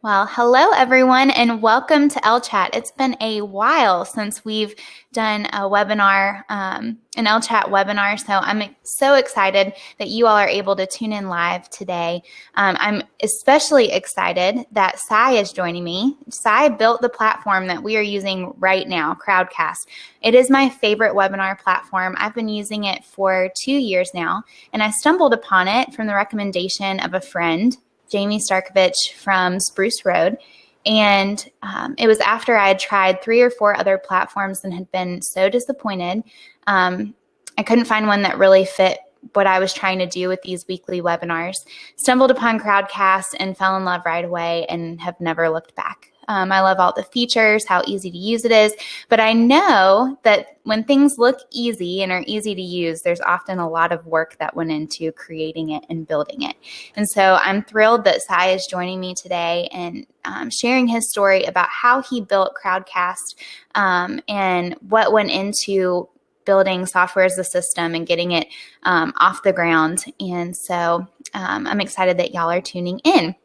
Well, hello everyone and welcome to Ellechat. It's been a while since we've done a webinar, an Ellechat webinar, so I'm so excited that you all are able to tune in live today. I'm especially excited that Sai is joining me. Sai built the platform that we are using right now, Crowdcast. It is my favorite webinar platform. I've been using it for 2 years now, and I stumbled upon it from the recommendation of a friend, Jamie Starkovich from Spruce Road. And it was after I had tried 3 or 4 other platforms and had been so disappointed. I couldn't find one that really fit what I was trying to do with these weekly webinars. Stumbled upon Crowdcast and fell in love right away and have never looked back. I love all the features, how easy to use it is, but I know that when things look easy and are easy to use, there's often a lot of work that went into creating it and building it. And so I'm thrilled that Sai is joining me today and sharing his story about how he built Crowdcast and what went into building software as a system and getting it off the ground. And so I'm excited that y'all are tuning in.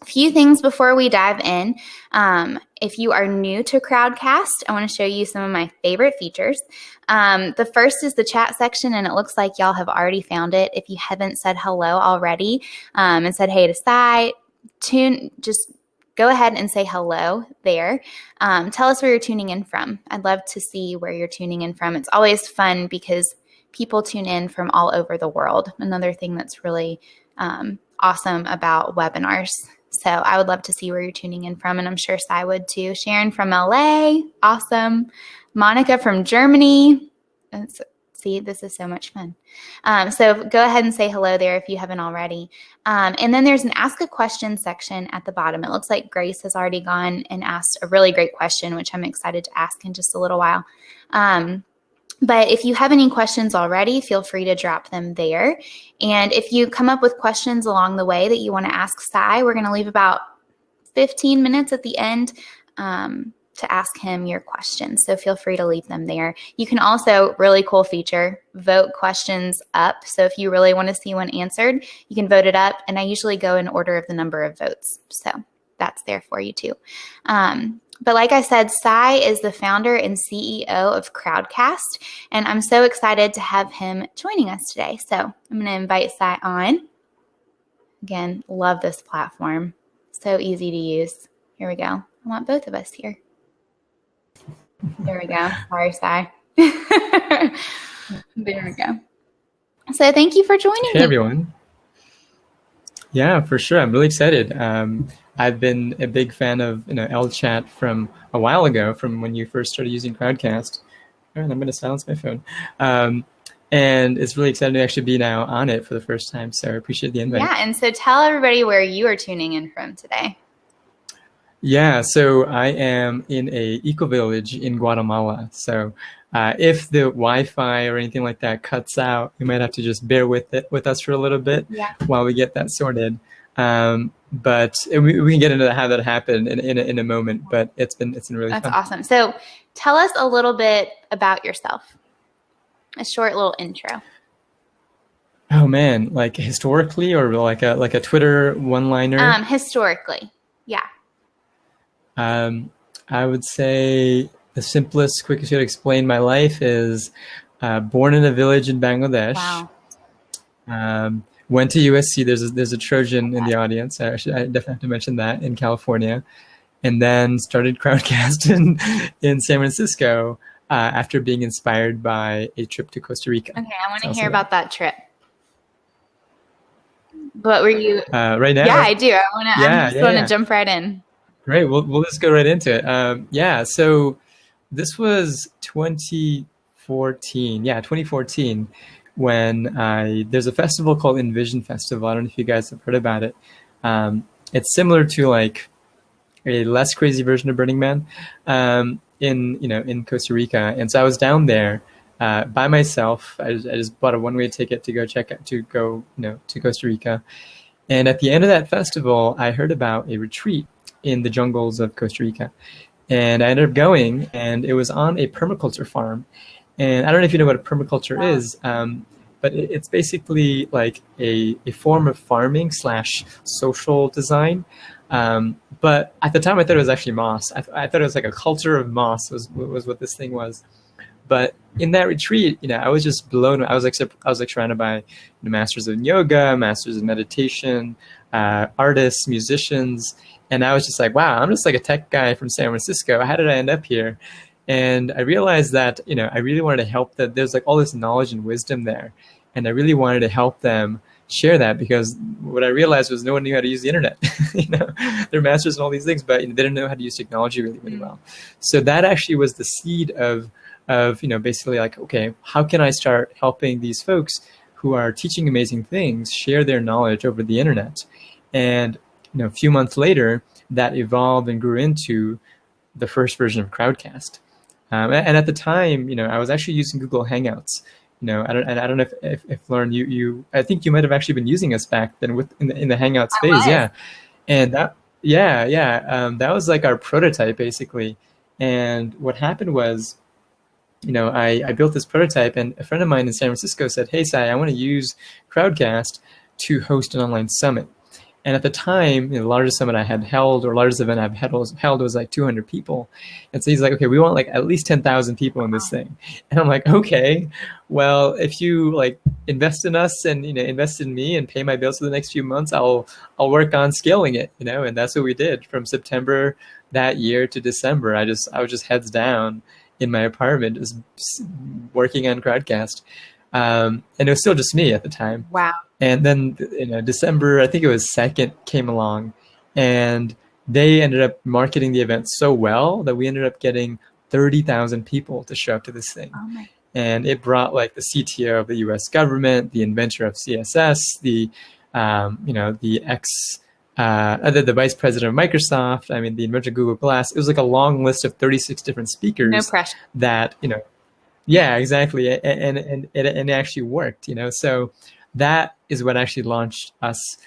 A few things before we dive in. If you are new to Crowdcast, I want to show you some of my favorite features. The first is the chat section, and it looks like y'all have already found it. If you haven't said hello already and said hey to Sai, just go ahead and say hello there. Tell us where you're tuning in from. I'd love to see where you're tuning in from. It's always fun because people tune in from all over the world. Another thing that's really awesome about webinars. So I would love to see where you're tuning in from, and I'm sure Sai would too. Sharon from LA, awesome. Monica from Germany. See, this is so much fun. So go ahead and say hello there if you haven't already. And then there's an Ask a Question section at the bottom. It looks like Grace has already gone and asked a really great question, which I'm excited to ask in just a little while. But if you have any questions already, feel free to drop them there. And if you come up with questions along the way that you want to ask Sai, we're going to leave about 15 minutes at the end to ask him your questions. So feel free to leave them there. You can also, really cool feature, vote questions up. So if you really want to see one answered, you can vote it up. And I usually go in order of the number of votes. So that's there for you too. But like I said, Sai is the founder and CEO of Crowdcast, and I'm so excited to have him joining us today. So I'm going to invite Sai on. Again, love this platform. So easy to use. Here we go. I want both of us here. There we go. Sorry, Sai. There we go. So thank you for joining me. Hey, everyone. Yeah, for sure. I'm really excited. I've been a big fan of Ellechat from a while ago, from when you first started using Crowdcast. And I'm going to silence my phone. And it's really exciting to actually be now on it for the first time. So I appreciate the invite. Yeah, and so tell everybody where you are tuning in from today. Yeah, so I am in a eco-village in Guatemala. So if the Wi-Fi or anything like that cuts out, you might have to just bear with us for a little bit while we get that sorted. But we can get into how that happened in a moment. But it's been really fun. That's awesome. So tell us a little bit about yourself. A short little intro. Oh man, like historically or like a Twitter one-liner? Historically, yeah. I would say the simplest, quickest way to explain my life is born in a village in Bangladesh. Wow. Went to USC. There's a Trojan in the audience. I definitely have to mention that, in California. And then started Crowdcast in San Francisco after being inspired by a trip to Costa Rica. Okay, I want to hear about that trip. What were you? Right now? Yeah, I do. I just want to jump right in. Great. We'll just go right into it. So this was 2014. Yeah, 2014 when there's a festival called Envision Festival. I don't know if you guys have heard about it. It's similar to like a less crazy version of Burning Man in Costa Rica. And so I was down there by myself. I just bought a one-way ticket to go to Costa Rica. And at the end of that festival, I heard about a retreat in the jungles of Costa Rica. And I ended up going, and it was on a permaculture farm. And I don't know if you know what a permaculture is, but it's basically like a form of farming / social design But at the time, I thought it was actually moss. I thought it was like a culture of moss was what this thing was. But in that retreat, I was just blown. I was like surrounded by masters of yoga, masters of meditation, artists, musicians, and I was just like, wow, I'm just like a tech guy from San Francisco. How did I end up here? And I realized that I really wanted to help. That there's like all this knowledge and wisdom there, and I really wanted to help them share that, because what I realized was no one knew how to use the internet. They're masters in all these things, but they didn't know how to use technology really, really well. So that actually was the seed of basically like, okay, how can I start helping these folks who are teaching amazing things share their knowledge over the internet? And a few months later, that evolved and grew into the first version of Crowdcast. And at the time, I was actually using Google Hangouts. I don't know if Lauren, I think you might have actually been using us back then in the Hangouts phase, yeah. And that, that was like our prototype basically. And what happened was, I built this prototype, and a friend of mine in San Francisco said, "Hey, Sai, I want to use Crowdcast to host an online summit." And at the time, the largest summit I had held, or largest event I've held was like 200 people. And so he's like, okay, we want like at least 10,000 people in this thing. And I'm like, okay, well, if you like invest in us and, invest in me and pay my bills for the next few months, I'll work on scaling it, and that's what we did from September that year to December. I was just heads down in my apartment, just working on Crowdcast. And it was still just me at the time. Wow. And then, December, I think it was 2nd, came along, and they ended up marketing the event so well that we ended up getting 30,000 people to show up to this thing. Oh and it brought like the CTO of the US government, the inventor of CSS, the vice president of Microsoft, the inventor of Google Glass. It was like a long list of 36 different speakers. No pressure. That, yeah, exactly. And it actually worked, so that is what actually launched us,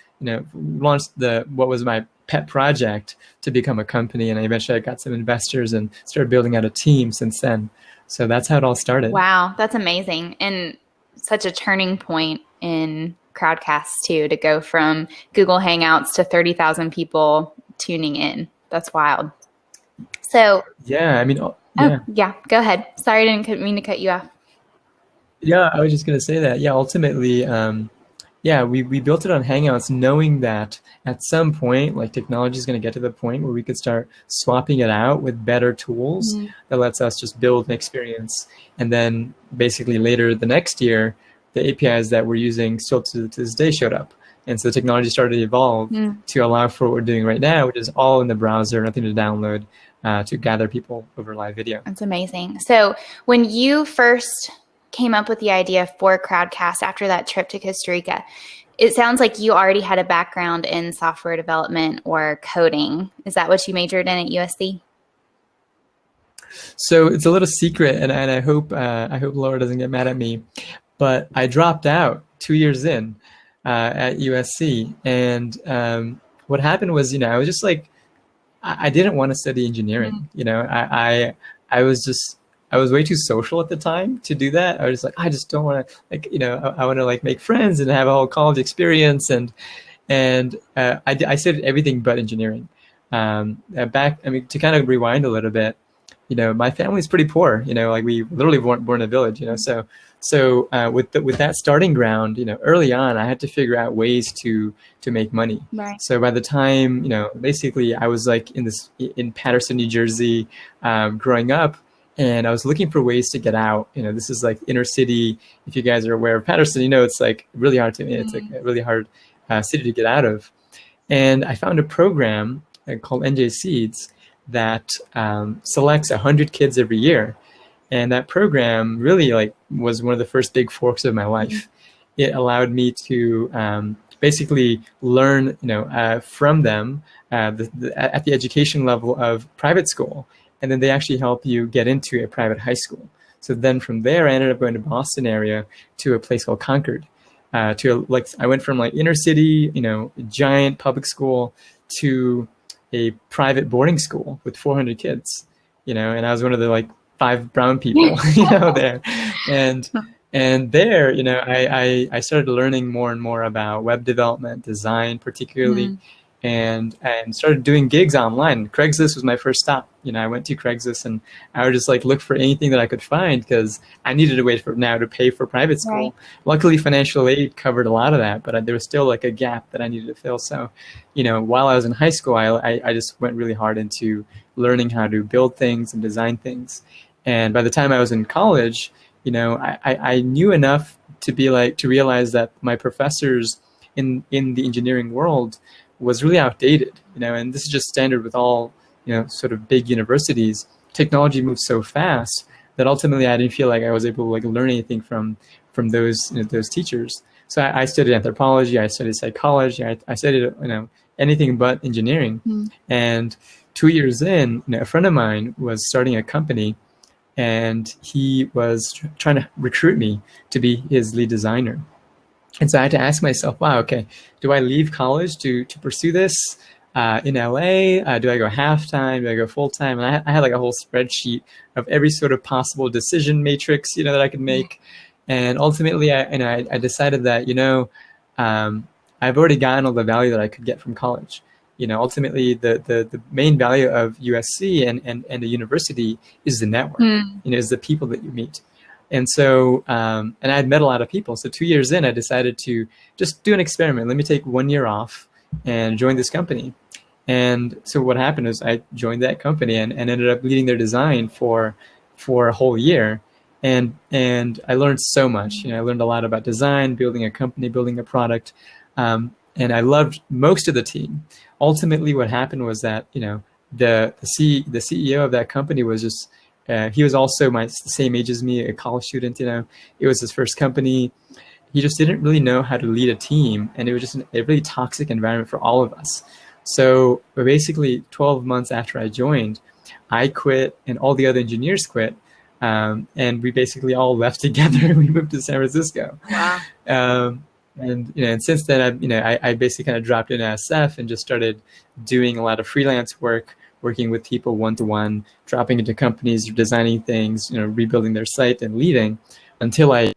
launched what was my pet project to become a company. And eventually I got some investors and started building out a team since then. So that's how it all started. Wow, that's amazing. And such a turning point in Crowdcast too, to go from Google Hangouts to 30,000 people tuning in. That's wild. So yeah, go ahead. Sorry, I didn't mean to cut you off. Yeah, I was just going to say that. Yeah, ultimately, we built it on Hangouts, knowing that at some point, like, technology is going to get to the point where we could start swapping it out with better tools that lets us just build an experience. And then basically later the next year, the APIs that we're using still to this day showed up. And so the technology started to evolve to allow for what we're doing right now, which is all in the browser, nothing to download, to gather people over live video. That's amazing. So when you first came up with the idea for Crowdcast after that trip to Costa Rica, it sounds like you already had a background in software development or coding. Is that what you majored in at USC? So it's a little secret, and I hope Laura doesn't get mad at me, but I dropped out 2 years in at USC, and what happened was, I was just like, I didn't want to study engineering. I was way too social at the time to do that. I was just like, I just don't want to, like, I want to like make friends and have a whole college experience. And I studied everything but engineering. To kind of rewind a little bit, my family's pretty poor, like we literally weren't born in a village, So with that starting ground, early on, I had to figure out ways to make money. Right. So by the time, basically I was like in Paterson, New Jersey, growing up, and I was looking for ways to get out. This is like inner city. If you guys are aware of Paterson, it's like really hard it's like a really hard city to get out of. And I found a program called NJ Seeds that selects 100 kids every year. And that program really was one of the first big forks of my life. It allowed me to basically learn, from them at the education level of private school. And then they actually help you get into a private high school. So then from there, I ended up going to Boston area to a place called Concord. I went from inner city, giant public school to a private boarding school with 400 kids, and I was one of the 5 brown people, there. And there, I started learning more and more about web development, design particularly. and started doing gigs online. Craigslist was my first stop. I went to Craigslist and I would just like look for anything that I could find because I needed a way for now to pay for private school. Right. Luckily, financial aid covered a lot of that, but there was still like a gap that I needed to fill. So, while I was in high school, I just went really hard into learning how to build things and design things. And by the time I was in college, I knew enough to realize that my professors in the engineering world was really outdated, and this is just standard with all, sort of big universities. Technology moves so fast that ultimately I didn't feel like I was able to like learn anything from those those teachers. So I studied anthropology, I studied psychology, I studied anything but engineering. And 2 years in, a friend of mine was starting a company, and he was trying to recruit me to be his lead designer. And so I had to ask myself, wow, okay, do I leave college to pursue this in LA? Do I go half-time? Do I go full-time? And I had like a whole spreadsheet of every sort of possible decision matrix, that I could make. And ultimately, I decided that, I've already gotten all the value that I could get from college. Ultimately, the main value of USC and a university is the network, is the people that you meet. And so, and I had met a lot of people. So 2 years in, I decided to just do an experiment. Let me take 1 year off and join this company. And so what happened is I joined that company and ended up leading their design for a whole year. And I learned so much. I learned a lot about design, building a company, building a product. And I loved most of the team. Ultimately, what happened was that, the CEO of that company was just, he was also the same age as me, a college student. It was his first company. He just didn't really know how to lead a team, and it was just a really toxic environment for all of us. So basically, 12 months after I joined, I quit, and all the other engineers quit, and we basically all left together. We moved to San Francisco. Wow. And since then, I basically kind of dropped in SF and just started doing a lot of freelance work, working with people one-to-one, dropping into companies, designing things, rebuilding their site and leading until I,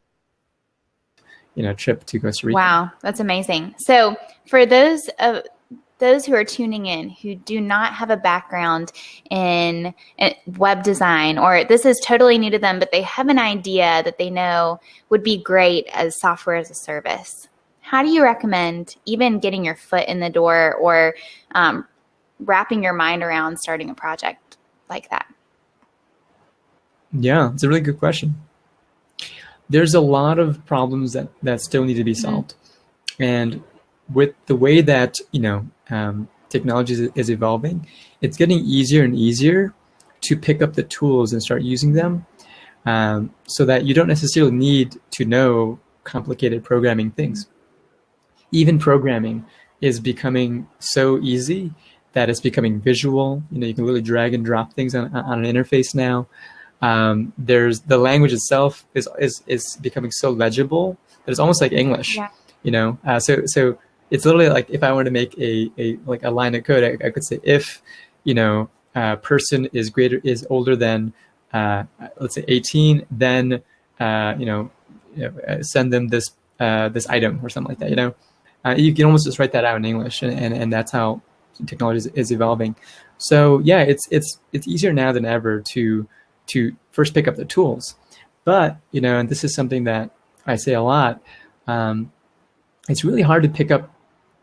trip to Costa Rica. Wow, that's amazing. So for those who are tuning in who do not have a background in web design, or this is totally new to them, but they have an idea that they know would be great as software as a service, how do you recommend even getting your foot in the door or wrapping your mind around starting a project like that? Yeah, it's a really good question. There's a lot of problems that still need to be solved. And with the way that, technology is evolving, it's getting easier and easier to pick up the tools and start using them, so that you don't necessarily need to know complicated programming things. Even programming is becoming so easy that it's becoming visual. You can really drag and drop things on an interface now. There's the language itself is becoming so legible that it's almost like English. Yeah. So it's literally like if I were to make a line of code, I could say if a person is older than let's say 18, then send them this item or something like that. You can almost just write that out in English, and that's how technology is evolving. So yeah, it's easier now than ever to first pick up the tools. But and this is something that I say a lot, it's really hard to pick up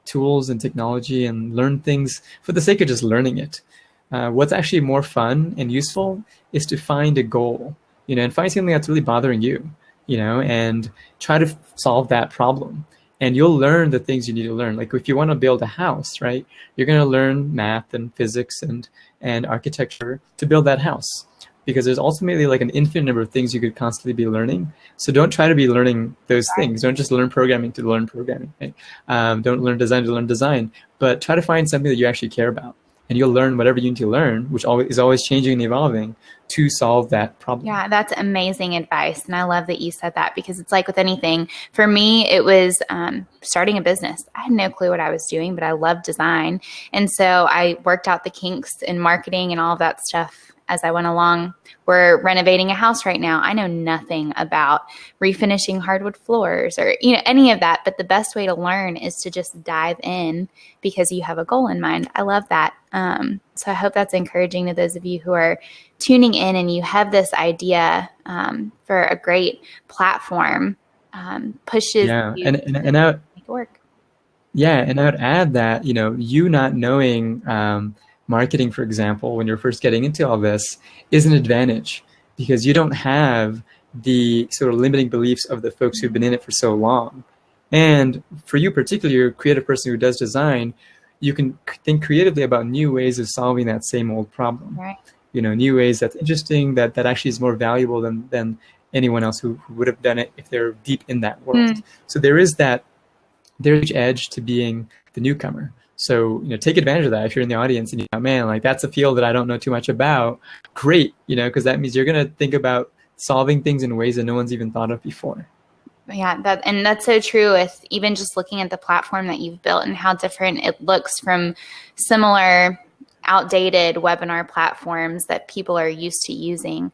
tools and technology and learn things for the sake of just learning it. What's actually more fun and useful is to find a goal, and find something that's really bothering you, and try to solve that problem. And you'll learn the things you need to learn. Like if you want to build a house, right, you're going to learn math and physics and architecture to build that house, because there's ultimately like an infinite number of things you could constantly be learning. So don't try to be learning those things. Don't just learn programming to learn programming. Right? Don't learn design to learn design, but try to find something that you actually care about. And you'll learn whatever you need to learn, which is always changing and evolving to solve that problem. Yeah, that's amazing advice. And I love that you said that, because it's like with anything. For me, it was starting a business. I had no clue what I was doing, but I loved design. And so I worked out the kinks in marketing and all of that stuff as I went along. We're renovating a house right now. I know nothing about refinishing hardwood floors or any of that, but the best way to learn is to just dive in because you have a goal in mind. I love that. So I hope that's encouraging to those of you who are tuning in and you have this idea for a great platform. Pushes you and to I, make it work. yeah, and I would add that, you not knowing marketing, for example, when you're first getting into all this is an advantage because you don't have the sort of limiting beliefs of the folks who've been in it for so long. And for you particularly, you're a creative person who does design, you can think creatively about new ways of solving that same old problem. Right. New ways that's interesting, that actually is more valuable than anyone else who would have done it if they're deep in that world. So there's a edge to being the newcomer. So, take advantage of that if you're in the audience and you're, man, like that's a field that I don't know too much about. Great, because that means you're going to think about solving things in ways that no one's even thought of before. Yeah, that's so true with even just looking at the platform that you've built and how different it looks from similar outdated webinar platforms that people are used to using.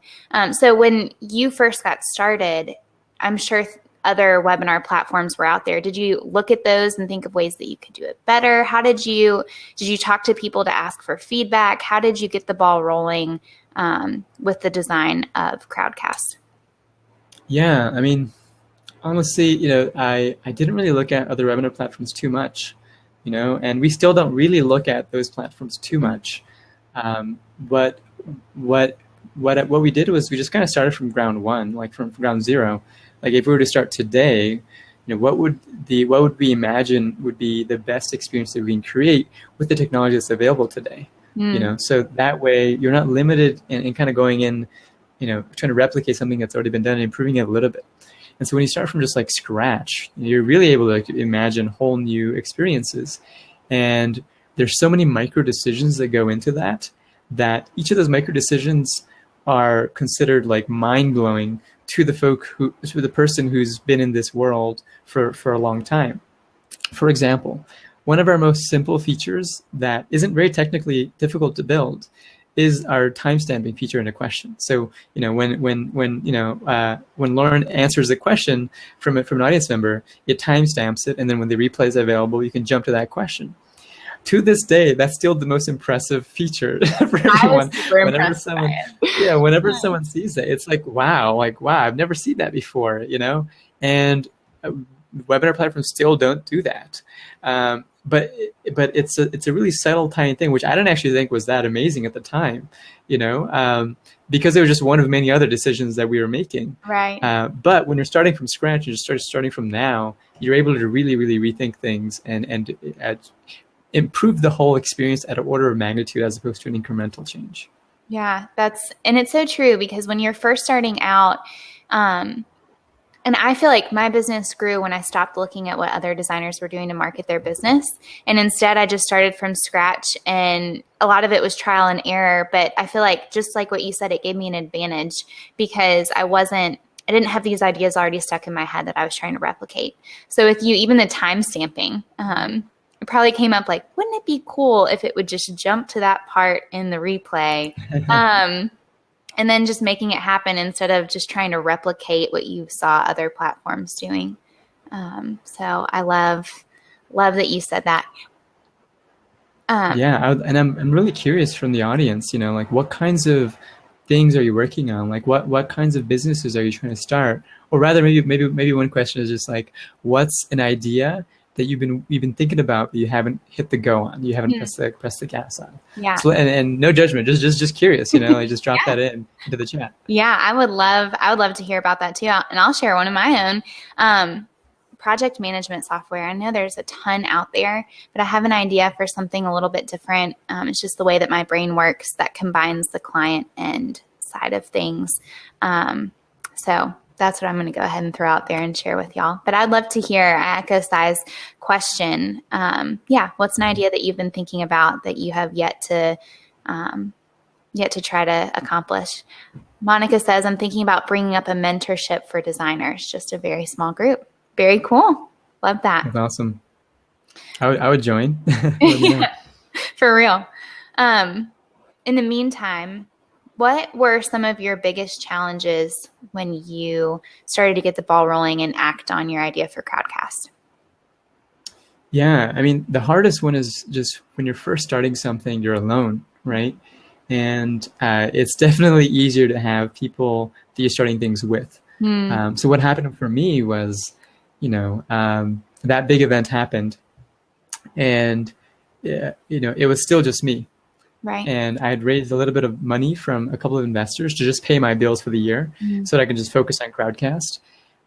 So when you first got started, I'm sure other webinar platforms were out there. Did you look at those and think of ways that you could do it better? How did you talk to people to ask for feedback? How did you get the ball rolling with the design of Crowdcast? Yeah, I mean, honestly, I didn't really look at other webinar platforms too much, and we still don't really look at those platforms too much. But what we did was we just kind of started from ground one, like from ground zero. Like if we were to start today, what would we imagine would be the best experience that we can create with the technology that's available today? So that way you're not limited in kind of going in, trying to replicate something that's already been done and improving it a little bit. And so when you start from just like scratch, you're really able to like imagine whole new experiences. And there's so many micro decisions that go into that each of those micro decisions are considered like mind-blowing to the person who's been in this world for a long time. For example, one of our most simple features that isn't very technically difficult to build is our timestamping feature in a question. So, when Lauren answers a question from an audience member, it timestamps it, and then when the replay is available, you can jump to that question. To this day, that's still the most impressive feature for everyone. Whenever someone sees it, it's like, wow, I've never seen that before, And webinar platforms still don't do that. But it's a really subtle, tiny thing, which I didn't actually think was that amazing at the time, because it was just one of many other decisions that we were making. Right. But when you're starting from scratch, you just starting from now, you're able to really, really rethink things and improve the whole experience at an order of magnitude as opposed to an incremental change. Yeah, and it's so true because when you're first starting out, and I feel like my business grew when I stopped looking at what other designers were doing to market their business. And instead I just started from scratch, and a lot of it was trial and error. But I feel like just like what you said, it gave me an advantage because I didn't have these ideas already stuck in my head that I was trying to replicate. So with you, even the time stamping, it probably came up like, wouldn't it be cool if it would just jump to that part in the replay? And then just making it happen instead of just trying to replicate what you saw other platforms doing. So I love that you said that. I'm really curious from the audience, like what kinds of things are you working on? Like what kinds of businesses are you trying to start? Or rather, maybe one question is just like, what's an idea that you've been thinking about but you haven't hit the go on, you haven't pressed the gas on? Yeah. So, and no judgment, just curious, like just drop that into the chat. Yeah, I would love to hear about that too, and I'll share one of my own. Project management software. I know there's a ton out there, but I have an idea for something a little bit different. It's just the way that my brain works that combines the client end side of things. So that's what I'm going to go ahead and throw out there and share with y'all. But I'd love to hear, I echo Sai's question. What's an idea that you've been thinking about that you have yet to try to accomplish? Monica says, I'm thinking about bringing up a mentorship for designers, just a very small group. Very cool. Love that. That's awesome. I would join. Yeah, for real. In the meantime, What were some of your biggest challenges when you started to get the ball rolling and act on your idea for Crowdcast? Yeah, I mean, the hardest one is just when you're first starting something, you're alone, right? And it's definitely easier to have people that you're starting things with. So what happened for me was, that big event happened, and it was still just me. Right. And I had raised a little bit of money from a couple of investors to just pay my bills for the year, so that I could just focus on Crowdcast.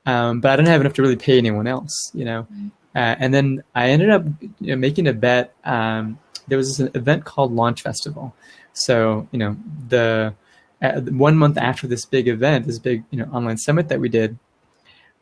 But I didn't have enough to really pay anyone else, and then I ended up making a bet. There was this event called Launch Festival. So, the 1 month after this big event, this big, online summit that we did.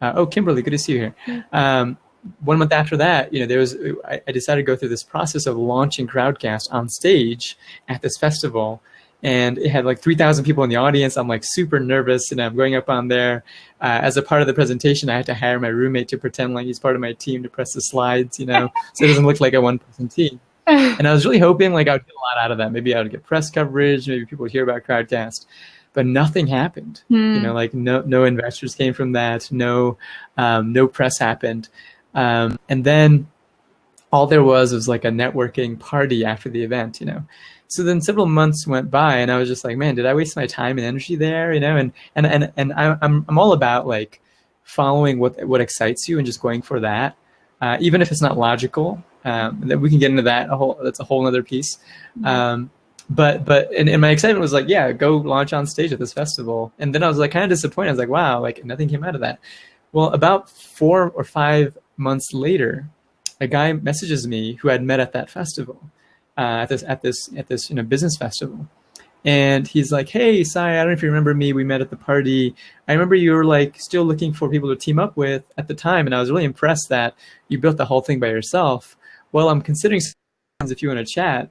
Oh, Kimberly, good to see you here. 1 month after that, I decided to go through this process of launching Crowdcast on stage at this festival. And it had like 3,000 people in the audience. I'm like super nervous, and I'm going up on there. As a part of the presentation, I had to hire my roommate to pretend like he's part of my team to press the slides, so it doesn't look like a one-person team. And I was really hoping like I would get a lot out of that. Maybe I would get press coverage. Maybe people would hear about Crowdcast, but nothing happened. Like no investors came from that. No press happened. And then all there was like a networking party after the event, So then several months went by, and I was just like, man, did I waste my time and energy there? And I'm all about like following what excites you and just going for that, even if it's not logical. That we can get into that that's a whole other piece. But my excitement was like, yeah, go launch on stage at this festival. And then I was like kind of disappointed. I was like, wow, like nothing came out of that. Well, about 4 or 5 months later, a guy messages me who I'd met at that festival. At this business festival, and he's like, "Hey, Sai, I don't know if you remember me. We met at the party. I remember you were like still looking for people to team up with at the time, and I was really impressed that you built the whole thing by yourself. Well, I'm considering if you want to chat."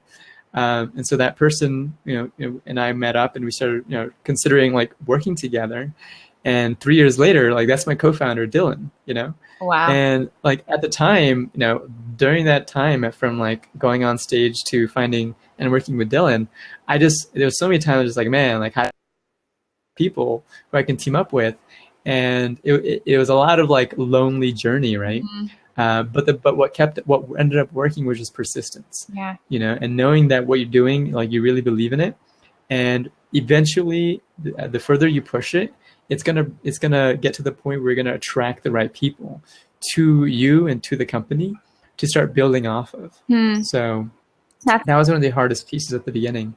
And so that person, and I met up, and we started, considering like working together. And 3 years later, like that's my co-founder, Dylan. Wow. And like at the time, during that time from like going on stage to finding and working with Dylan, there was so many times I was like, man, like how people who I can team up with. And it was a lot of like lonely journey, right? But what ended up working was just persistence. Yeah. And knowing that what you're doing, like you really believe in it. And eventually the further you push it, it's gonna get to the point where you're gonna attract the right people to you and to the company to start building off of. So that was one of the hardest pieces at the beginning.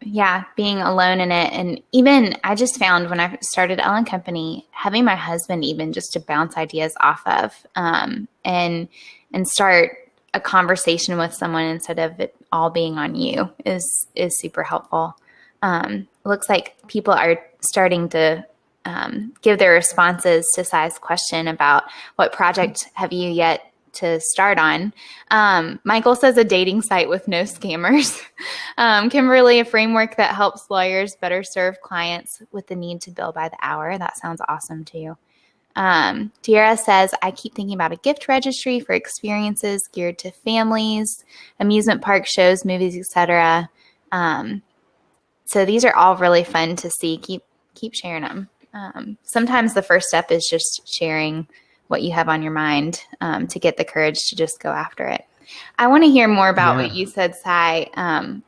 Yeah, being alone in it. And even I just found when I started Ellen Company, having my husband even just to bounce ideas off of and start a conversation with someone instead of it all being on you is super helpful. It looks like people are starting to give their responses to Sai's question about what project have you yet to start on. Michael says a dating site with no scammers. Kimberly, a framework that helps lawyers better serve clients with the need to bill by the hour. That sounds awesome too. Tiara says, I keep thinking about a gift registry for experiences geared to families, amusement park shows, movies, etc. So these are all really fun to see. Keep sharing them. Sometimes the first step is just sharing what you have on your mind to get the courage to just go after it. I want to hear more about what you said, Sai,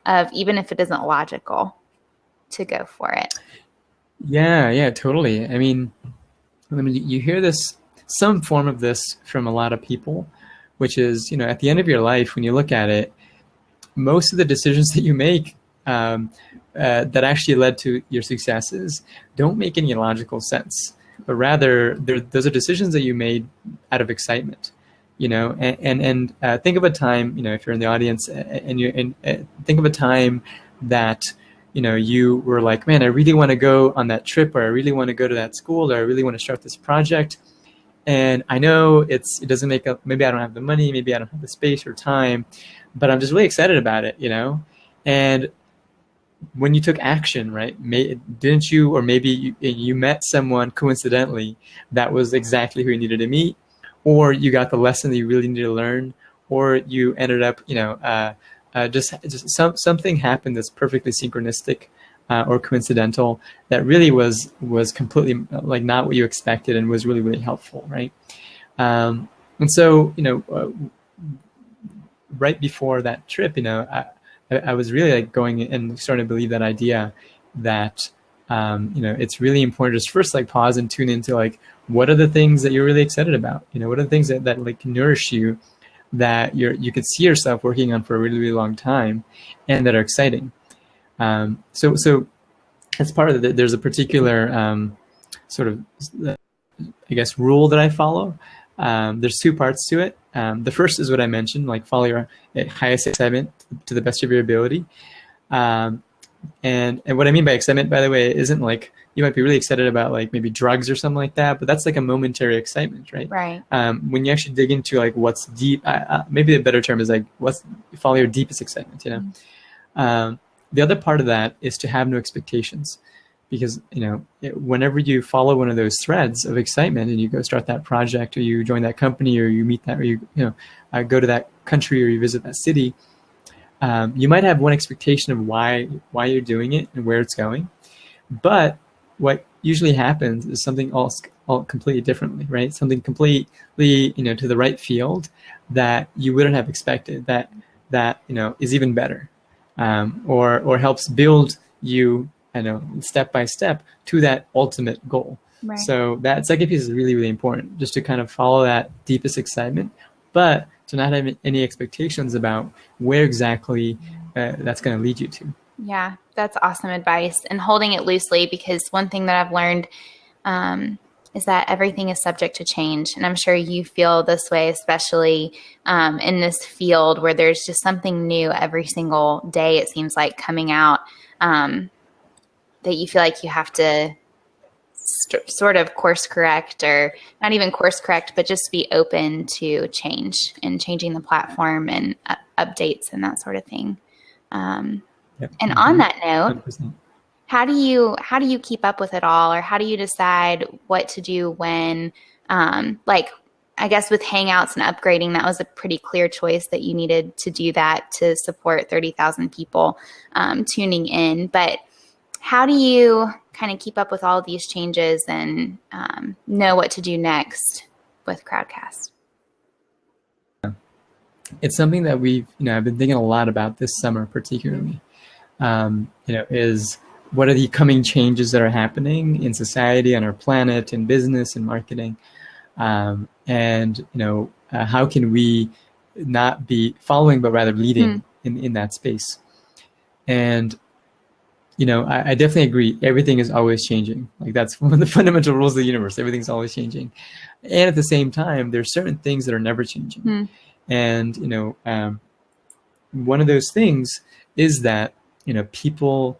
of even if it isn't logical, to go for it. Yeah, totally. I mean, you hear this, some form of this from a lot of people, which is, at the end of your life, when you look at it, most of the decisions that you make that actually led to your successes don't make any logical sense, but rather those are decisions that you made out of excitement, and think of a time, if you're in the audience and think of a time that, you were like, man, I really want to go on that trip, or I really want to go to that school, or I really want to start this project. And I know it doesn't make up, maybe I don't have the money, maybe I don't have the space or time, but I'm just really excited about it, and when you took action, right? Didn't you, or maybe you met someone coincidentally that was exactly who you needed to meet, or you got the lesson that you really needed to learn, or you ended up, just something happened that's perfectly synchronistic or coincidental that really was completely like not what you expected and was really, really helpful, right? And so, right before that trip, I was really like going and starting to believe that idea that, it's really important to just first like pause and tune into like, what are the things that you're really excited about? What are the things that like nourish you, that you could see yourself working on for a really, really long time and that are exciting. So as part of it, there's a particular sort of, I guess, rule that I follow. There's two parts to it. The first is what I mentioned, like follow your highest excitement to the best of your ability. And what I mean by excitement, by the way, isn't like you might be really excited about like maybe drugs or something like that, but that's like a momentary excitement, right? Right. When you actually dig into like what's deep, maybe the better term is like follow your deepest excitement, The other part of that is to have no expectations, because whenever you follow one of those threads of excitement and you go start that project, or you join that company, or you meet that, or you go to that country, or you visit that city, you might have one expectation of why you're doing it and where it's going, but what usually happens is something all completely differently, right? Something completely to the right field that you wouldn't have expected, that is even better, or helps build you step by step to that ultimate goal. Right. So that second piece is really, really important, just to kind of follow that deepest excitement, but to not have any expectations about where exactly that's going to lead you to. Yeah, that's awesome advice. And holding it loosely, because one thing that I've learned is that everything is subject to change. And I'm sure you feel this way, especially in this field where there's just something new every single day, it seems like, coming out, that you feel like you have to sort of course correct, or not even course correct, but just be open to change and changing the platform and updates and that sort of thing. Yep. And on that note, 100%. how do you keep up with it all, or how do you decide what to do when, like, I guess with Hangouts and upgrading, that was a pretty clear choice that you needed to do that to support 30,000 people tuning in. But how do you kind of keep up with all of these changes and know what to do next with Crowdcast? It's something that we've, I've been thinking a lot about this summer, particularly. Is what are the coming changes that are happening in society, on our planet, in business and marketing, and how can we not be following but rather leading in that space? And I definitely agree. Everything is always changing. Like, that's one of the fundamental rules of the universe. Everything's always changing. And at the same time, there's certain things that are never changing. And, one of those things is that, people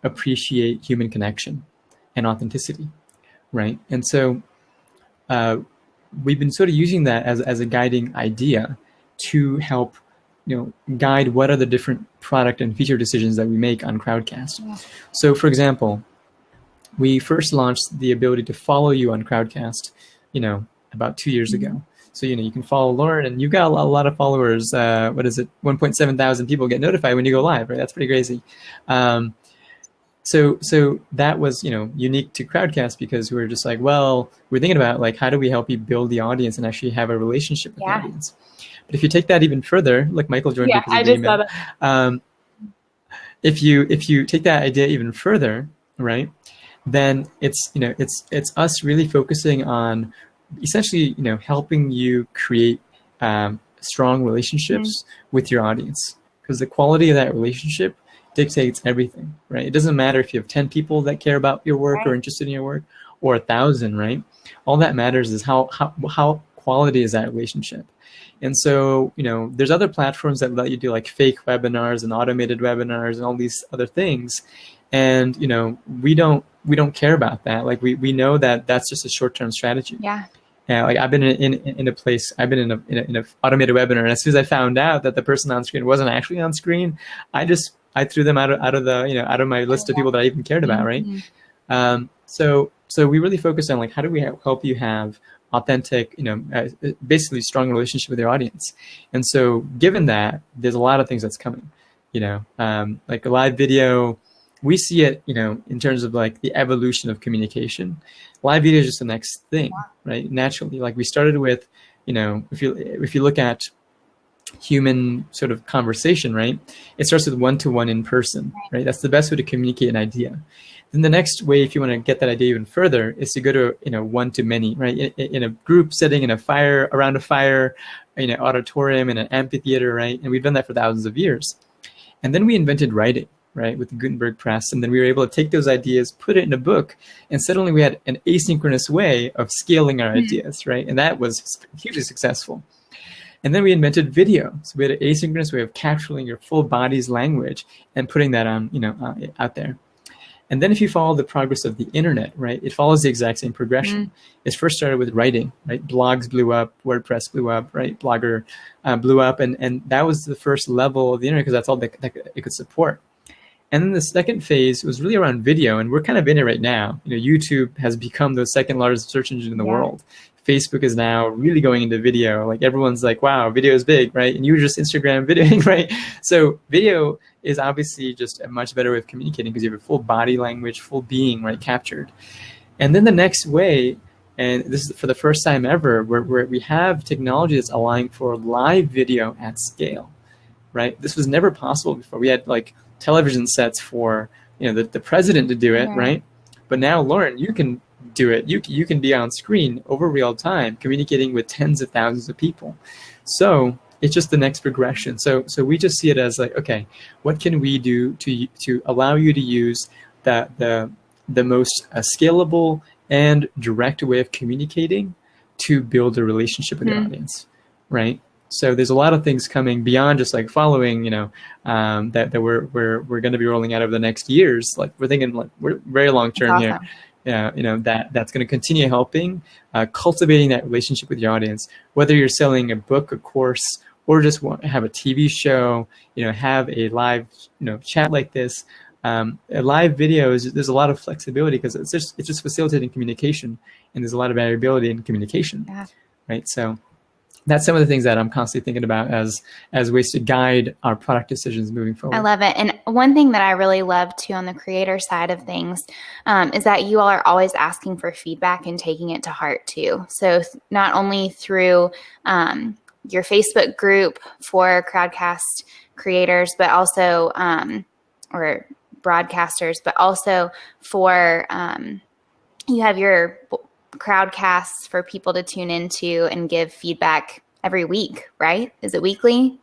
appreciate human connection and authenticity, right? And so we've been sort of using that as a guiding idea to help guide what are the different product and feature decisions that we make on Crowdcast. Yeah. So, for example, we first launched the ability to follow you on Crowdcast, about 2 years ago. So, you can follow Lauren, and you've got a lot of followers. 1.7 thousand people get notified when you go live, right? That's pretty crazy. So that was, unique to Crowdcast, because we were just like, well, we're thinking about like, how do we help you build the audience and actually have a relationship with the audience? But if you take that even further, like Michael joined because of the email. If you take that idea even further, right, then it's us really focusing on essentially helping you create strong relationships with your audience, because the quality of that relationship dictates everything, right? It doesn't matter if you have 10 people that care about your work or interested in your work, or 1,000, right? All that matters is how quality is that relationship. And so, there's other platforms that let you do like fake webinars and automated webinars and all these other things. And, we don't care about that. Like, we know that that's just a short-term strategy. Yeah. Yeah. Like, I've been in a automated webinar, and as soon as I found out that the person on screen wasn't actually on screen, I threw them out of my list of people that I even cared about. Right. So we really focus on like, how do we help you have authentic, basically strong relationship with your audience. And so given that, there's a lot of things that's coming, like a live video, we see it, in terms of like the evolution of communication. Live video is just the next thing, right? Naturally, like we started with, if you look at human sort of conversation, right? It starts with one-to-one in person, right? That's the best way to communicate an idea. Then the next way, if you want to get that idea even further, is to go to, one-to-many, right? In a group setting, around a fire, in an auditorium, in an amphitheater, right? And we've done that for thousands of years. And then we invented writing, right, with the Gutenberg press. And then we were able to take those ideas, put it in a book, and suddenly we had an asynchronous way of scaling our ideas, right? And that was hugely successful. And then we invented video. So we had an asynchronous way of capturing your full body's language and putting that on, out there. And then if you follow the progress of the internet, right, it follows the exact same progression. It first started with writing, right? Blogs blew up, WordPress blew up, right? Blogger blew up. And that was the first level of the internet because that's all that it could support. And then the second phase was really around video. And we're kind of in it right now. YouTube has become the second largest search engine in the world. Facebook is now really going into video. Like everyone's like, wow, video is big, right? And you were just Instagram videoing, right? So video is obviously just a much better way of communicating because you have a full body language, full being, right, captured. And then the next way, and this is for the first time ever, where we have technology that's allowing for live video at scale, right? This was never possible before. We had like television sets for, the president to do it, right? But now, Lauren, you can do it. You can be on screen over real time, communicating with tens of thousands of people. So it's just the next progression. So we just see it as like, okay, what can we do to allow you to use the most scalable and direct way of communicating to build a relationship with your audience, right? So there's a lot of things coming beyond just like following, that we're going to be rolling out over the next years. Like we're thinking like we're very long term here. That's going to continue helping cultivating that relationship with your audience, whether you're selling a book, a course, or just want to have a TV show, have a live, chat like this. A live video there's a lot of flexibility because it's just facilitating communication, and there's a lot of variability in communication, right? So that's some of the things that I'm constantly thinking about as ways to guide our product decisions moving forward. I love it. And one thing that I really love too on the creator side of things is that you all are always asking for feedback and taking it to heart too. So not only through your Facebook group for Crowdcast creators, but also, or broadcasters, but also for, you have your Crowdcasts for people to tune into and give feedback every week, right? Is it weekly?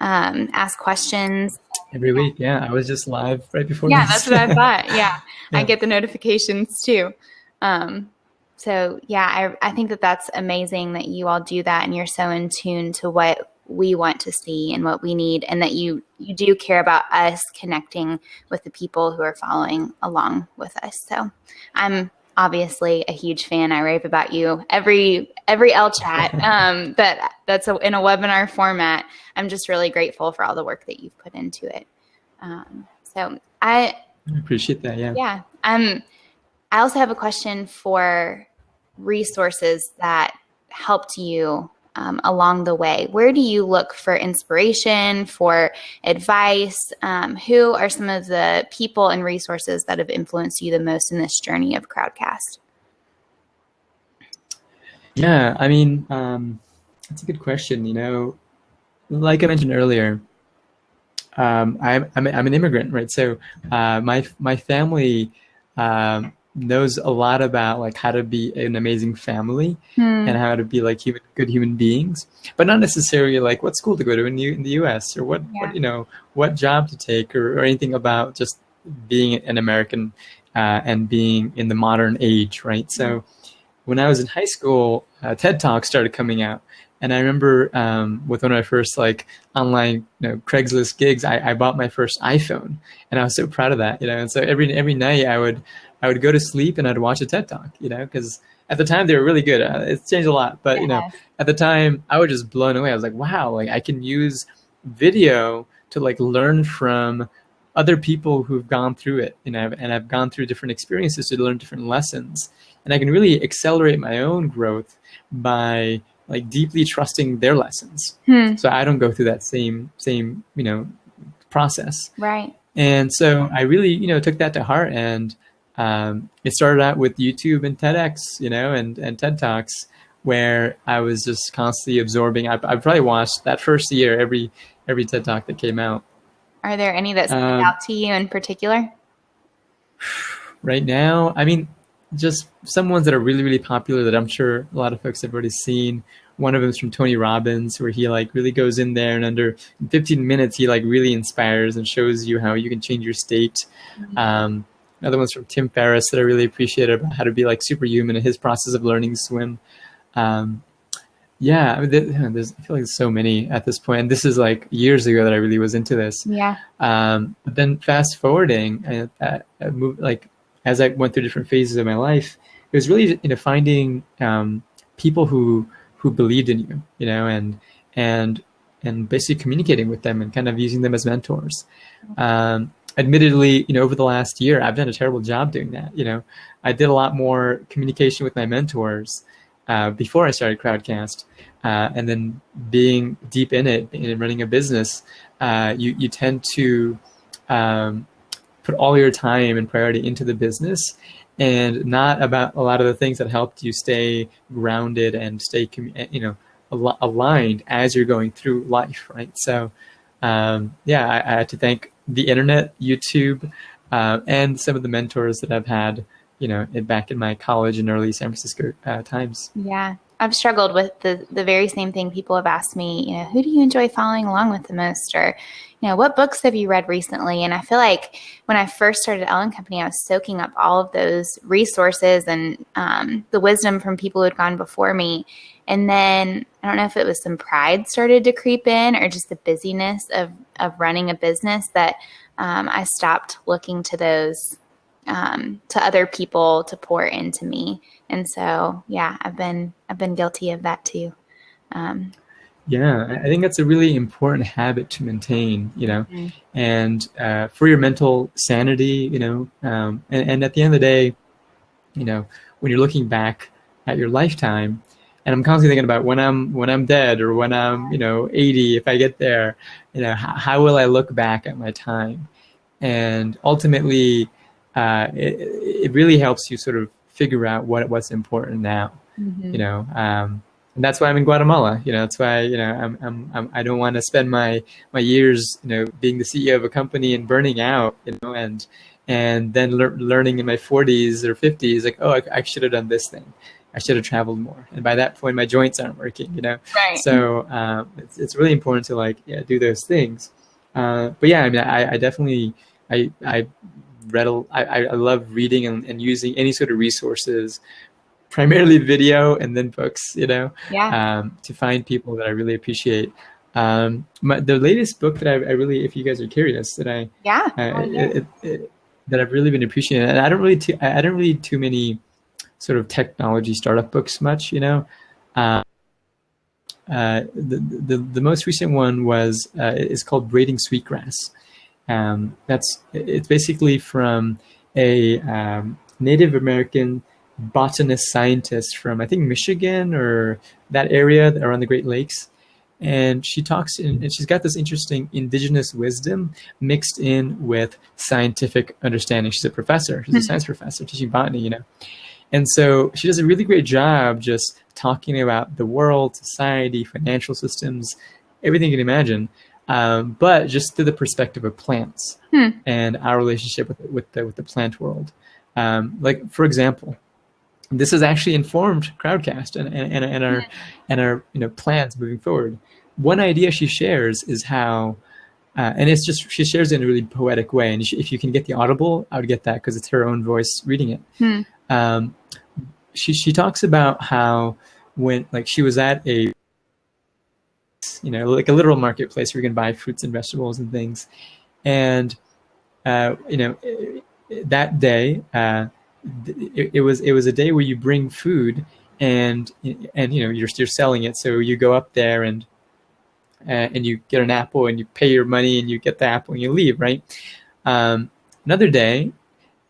Ask questions. Every week, yeah. I was just live right before this. That's what I thought. Yeah. I get the notifications too. So yeah, I think that's amazing that you all do that and you're so in tune to what we want to see and what we need, and that you do care about us connecting with the people who are following along with us. So I'm obviously a huge fan. I rave about you every Ellechat that's in a webinar format. I'm just really grateful for all the work that you've put into it. So I appreciate that. Yeah. I also have a question for resources that helped you along the way. Where do you look for inspiration, for advice? Who are some of the people and resources that have influenced you the most in this journey of Crowdcast? Yeah, I mean, that's a good question. Like I mentioned earlier, I'm an immigrant, right? So my family knows a lot about like how to be an amazing family and how to be like good human beings, but not necessarily like what school to go to in the US or what job to take or anything about just being an American and being in the modern age, right? So when I was in high school, TED Talks started coming out. And I remember with one of my first like online Craigslist gigs, I bought my first iPhone, and I was so proud of that, And so every night I would go to sleep and I'd watch a TED Talk, because at the time they were really good. It's changed a lot, but at the time I was just blown away. I was like, wow, like I can use video to like learn from other people who've gone through it, and I've gone through different experiences to learn different lessons, and I can really accelerate my own growth by like deeply trusting their lessons. So I don't go through that same process. Right. And so I really, took that to heart, and it started out with YouTube and TEDx, and TED Talks, where I was just constantly absorbing. I probably watched that first year every TED Talk that came out. Are there any that stand out to you in particular? Right now, I mean, just some ones that are really, really popular that I'm sure a lot of folks have already seen. One of them is from Tony Robbins, where he like really goes in there and under 15 minutes, he like really inspires and shows you how you can change your state. Another one's from Tim Ferriss that I really appreciate, about how to be like superhuman in his process of learning to swim. Yeah, I mean, I feel like there's so many at this point, and this is like years ago that I really was into this. Yeah. But then fast forwarding, I moved, like, as I went through different phases of my life, it was really, finding people who believed in you, and basically communicating with them and kind of using them as mentors. Admittedly, over the last year, I've done a terrible job doing that. I did a lot more communication with my mentors before I started Crowdcast, and then being deep in it, in running a business, you tend to put all your time and priority into the business, and not about a lot of the things that helped you stay grounded and stay, aligned as you're going through life, right? So, I had to thank the internet, YouTube, and some of the mentors that I've had, back in my college and early San Francisco times. Yeah. I've struggled with the very same thing. People have asked me, who do you enjoy following along with the most? Or, what books have you read recently? And I feel like when I first started Ellen Company, I was soaking up all of those resources and the wisdom from people who had gone before me. And then I don't know if it was some pride started to creep in, or just the busyness of running a business, that I stopped looking to those to other people to pour into me. And so, yeah, I've been guilty of that too. Yeah, I think that's a really important habit to maintain, and for your mental sanity, and at the end of the day, when you're looking back at your lifetime, and I'm constantly thinking about when I'm dead, or when I'm, 80, if I get there, how will I look back at my time? And ultimately, it really helps you sort of figure out what's important now, and that's why I'm in Guatemala. That's why I don't want to spend my years being the CEO of a company and burning out, and then learning in my 40s or 50s, like, oh, I should have done this thing. I should have traveled more. And by that point, my joints aren't working. Right. So it's really important to do those things. But yeah, I mean, I definitely I love reading and using any sort of resources, primarily video and then books, to find people that I really appreciate. The latest book that I really, if you guys are curious, that that I've really been appreciating, and I don't read too many sort of technology startup books much, the most recent one is called Braiding Sweetgrass. It's basically from a Native American botanist scientist from, I think, Michigan or that area around the Great Lakes. And she talks, and she's got this interesting indigenous wisdom mixed in with scientific understanding. She's a professor. She's a science professor teaching botany, And so she does a really great job just talking about the world, society, financial systems, everything you can imagine, but just through the perspective of plants and our relationship with the plant world. Like, for example, this has actually informed Crowdcast and our plans moving forward. One idea she shares is how, and it's just, she shares it in a really poetic way. And if you can get the Audible, I would get that because it's her own voice reading it. She talks about how when she was at a like a literal marketplace where you can buy fruits and vegetables and things, and that day it was a day where you bring food and you're selling it, so you go up there and you get an apple and you pay your money and you get the apple and you leave, right? Another day,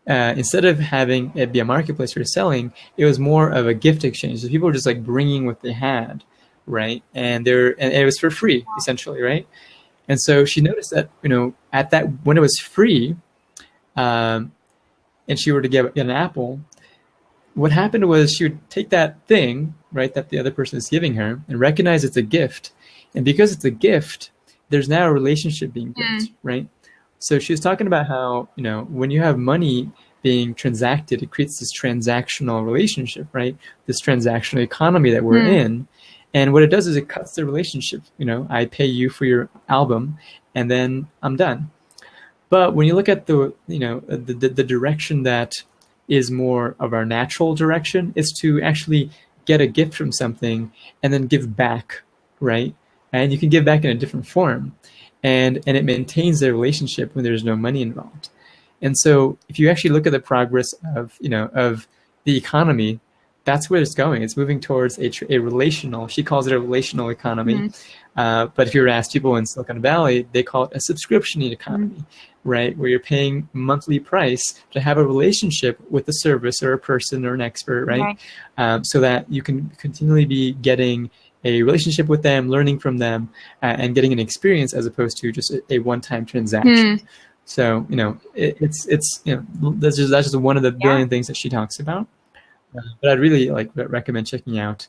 instead of having it be a marketplace for selling, it was more of a gift exchange. So people were just bringing what they had, right? And it was for free, essentially, right? And so she noticed that, at that, when it was free, and she were to get an apple, what happened was she would take that thing, right, that the other person is giving her and recognize it's a gift. And because it's a gift, there's now a relationship being built, right? So she was talking about how, when you have money being transacted, it creates this transactional relationship, right? This transactional economy that we're in. And what it does is it cuts the relationship. I pay you for your album and then I'm done. But when you look at the direction that is more of our natural direction, is to actually get a gift from something and then give back, right? And you can give back in a different form. And it maintains the relationship when there's no money involved. And so if you actually look at the progress of the economy, that's where it's going. It's moving towards a relational, she calls it a relational economy. But if you were to ask people in Silicon Valley, they call it a subscription economy, right? Where you're paying monthly price to have a relationship with a service or a person or an expert, right? So that you can continually be getting a relationship with them, learning from them, and getting an experience as opposed to just a one-time transaction. So, that's just one of the billion things that she talks about. But I'd really recommend checking out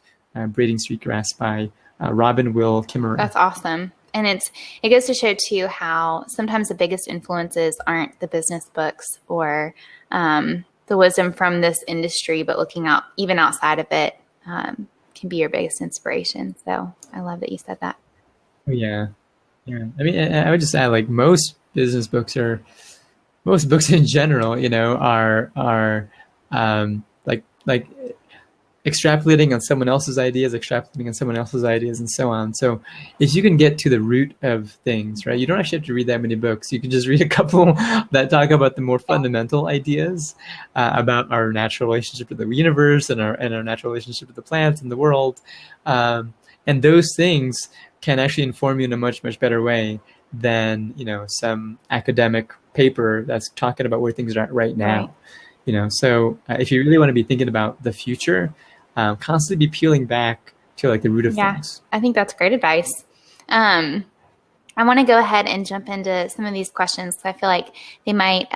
Braiding Sweetgrass by Robin Will Kimmerer. That's awesome. And it goes to show too how sometimes the biggest influences aren't the business books or the wisdom from this industry, but looking out even outside of it can be your biggest inspiration. So I love that you said that. Yeah. I mean, I would just add most business books in general, are like extrapolating on someone else's ideas, and so on. So if you can get to the root of things, right, you don't actually have to read that many books. You can just read a couple that talk about the more fundamental ideas about our natural relationship with the universe and our natural relationship with the plants and the world. And those things can actually inform you in a much, much better way than, some academic paper that's talking about where things are at right now. So if you really want to be thinking about the future, constantly be peeling back to the root of things. I think that's great advice. I want to go ahead and jump into some of these questions because I feel like they might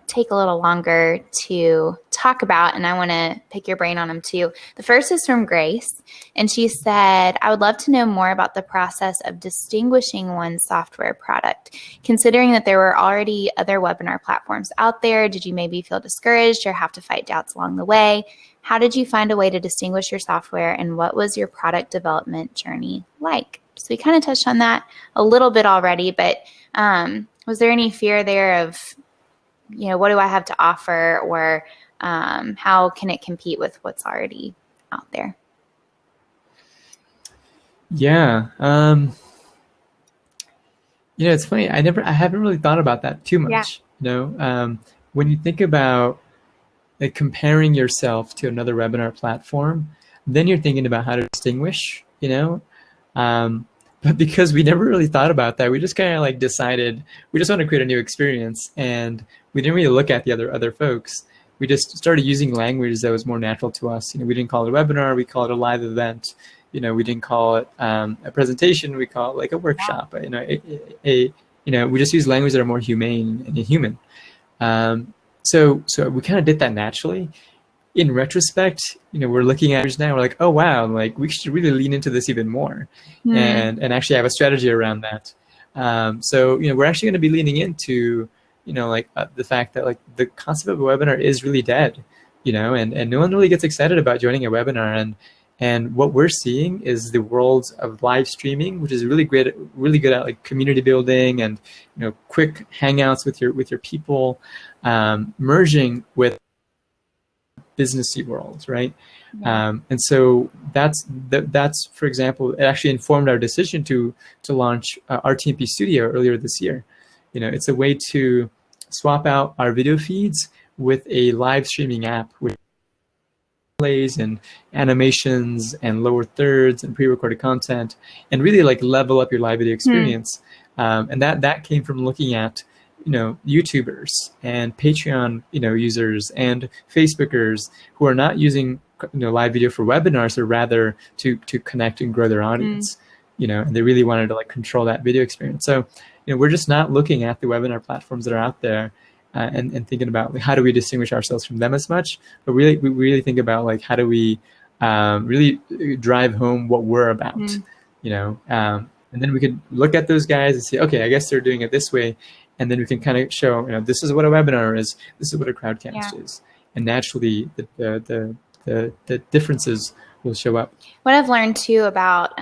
take a little longer to talk about, and I want to pick your brain on them too. The first is from Grace, and she said, I would love to know more about the process of distinguishing one software product. Considering that there were already other webinar platforms out there, did you maybe feel discouraged or have to fight doubts along the way? How did you find a way to distinguish your software, and what was your product development journey like? So we kind of touched on that a little bit already, but was there any fear there of, what do I have to offer, or how can it compete with what's already out there? Yeah. It's funny. I haven't really thought about that too much. When you think about comparing yourself to another webinar platform, then you're thinking about how to distinguish, but because we never really thought about that, we just kind of decided we just want to create a new experience, and we didn't really look at the other folks. We just started using language that was more natural to us. We didn't call it a webinar, we called it a live event. We didn't call it a presentation, we call it a workshop. We just use language that are more humane and human. So we kind of did that naturally. In retrospect, we're looking at it now, we're like, oh wow, we should really lean into this even more, and actually have a strategy around that. So we're actually going to be leaning into the fact that the concept of a webinar is really dead, and no one really gets excited about joining a webinar. And what we're seeing is the world of live streaming, which is really good at community building and quick hangouts with your people, merging with businessy world, right? And so that's for example, it actually informed our decision to launch RTMP Studio earlier this year. It's a way to swap out our video feeds with a live streaming app with plays and animations and lower thirds and pre-recorded content, and really level up your live video experience. And that came from looking at YouTubers and Patreon users and Facebookers who are not using live video for webinars, or rather to connect and grow their audience. and they really wanted to like control that video experience. So, we're just not looking at the webinar platforms that are out there and thinking about like, how do we distinguish ourselves from them as much, but we really think about like, how do we really drive home what we're about, and then we can look at those guys and say, okay, I guess they're doing it this way. And then we can kind of show, this is what a webinar is, this is what a crowdcast is. And naturally the differences will show up. What I've learned too about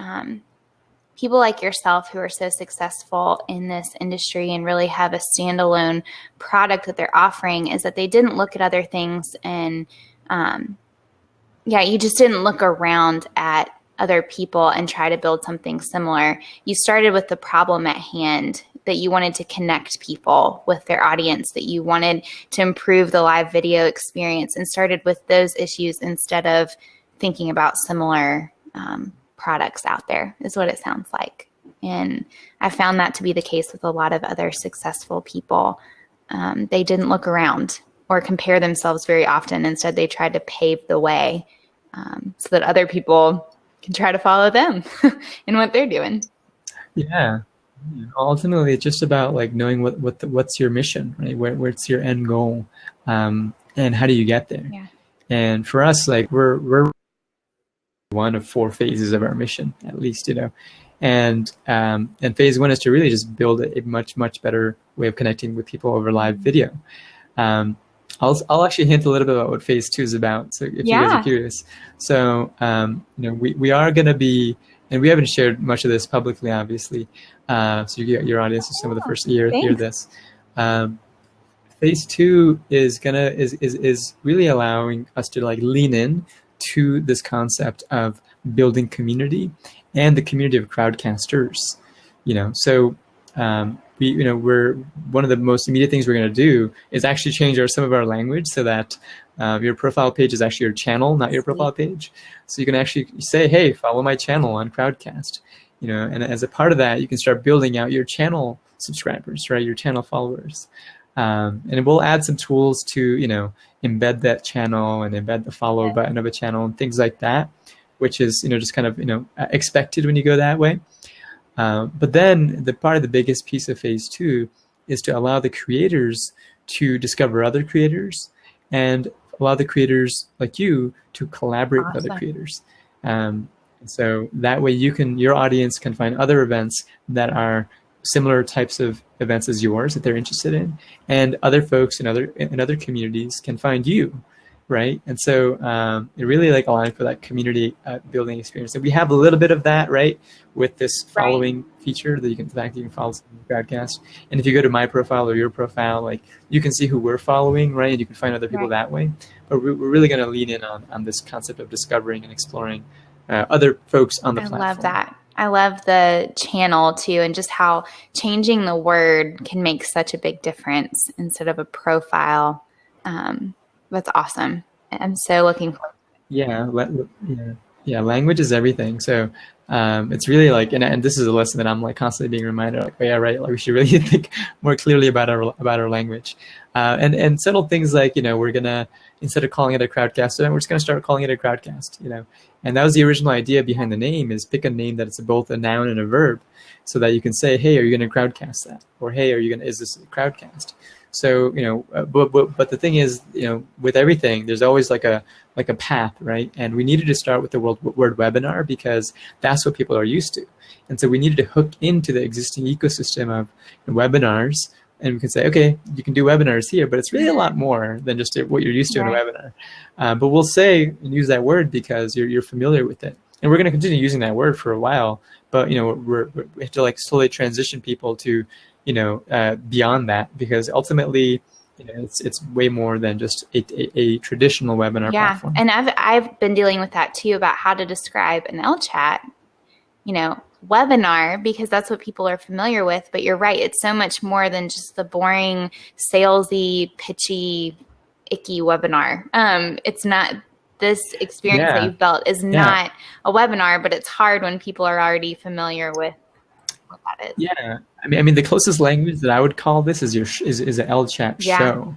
people like yourself who are so successful in this industry and really have a standalone product that they're offering is that they didn't look at other things and you just didn't look around at other people and try to build something similar. You started with the problem at hand, that you wanted to connect people with their audience, that you wanted to improve the live video experience, and started with those issues instead of thinking about similar products out there, is what it sounds like. And I found that to be the case with a lot of other successful people. They didn't look around or compare themselves very often. Instead, they tried to pave the way so that other people can try to follow them in what they're doing. Yeah. Ultimately, it's just about like knowing what's your mission, right? Where's your end goal, and how do you get there? Yeah. And for us, like we're one of 4 phases of our mission, at least, and phase 1 is to really just build a much better way of connecting with people over live video. I'll actually hint a little bit about what phase 2 is about. So if you guys are curious, so we are going to be, and we haven't shared much of this publicly, obviously. So you get your audience is some of the first hear this. Phase 2 is really allowing us to like lean in to this concept of building community and the community of crowdcasters. So we're one of the most immediate things we're going to do is actually change some of our language so that your profile page is actually your channel, not your profile page. So you can actually say, hey, follow my channel on Crowdcast, and as a part of that, you can start building out your channel subscribers, right? Your channel followers. And we'll add some tools to, embed that channel and embed the follow button of a channel and things like that, which is, just kind of, expected when you go that way. But then part of the biggest piece of phase 2 is to allow the creators to discover other creators and allow the creators like you to collaborate with other creators. So that way your audience can find other events that are similar types of events as yours that they're interested in, and other folks in other communities can find you, right? And so it really like allowing for that community building experience. And we have a little bit of that, right, with this following feature that you can follow the Crowdcast. And if you go to my profile or your profile, like you can see who we're following, right? And you can find other people that way. But we're really going to lean in on this concept of discovering and exploring other folks on the platform. I love that. I love the channel too, and just how changing the word can make such a big difference instead of a profile. That's awesome. I'm so looking forward to it. Yeah, language is everything. So it's really like, and this is a lesson that I'm like constantly being reminded, like, oh yeah, right, like we should really think more clearly about our language. And subtle things like, we're gonna, instead of calling it a Crowdcast event, we're just gonna start calling it a Crowdcast, And that was the original idea behind the name, is pick a name that it's both a noun and a verb, so that you can say, hey, are you gonna crowdcast that? Or hey, is this a crowdcast? So, but the thing is, with everything, there's always like a path, right? And we needed to start with the word webinar because that's what people are used to. And so we needed to hook into the existing ecosystem of webinars, and we can say, okay, you can do webinars here, but it's really a lot more than just what you're used to in a webinar. But we'll say and use that word because you're familiar with it. And we're going to continue using that word for a while, but we have to like slowly transition people to beyond that, because ultimately, it's way more than just a traditional webinar platform. And I've been dealing with that too, about how to describe an Ellechat, webinar, because that's what people are familiar with. But you're right, it's so much more than just the boring, salesy, pitchy, icky webinar. It's not. This experience that you've built is not a webinar, but it's hard when people are already familiar with what that is. Yeah. I mean, the closest language that I would call this is an Ellechat show.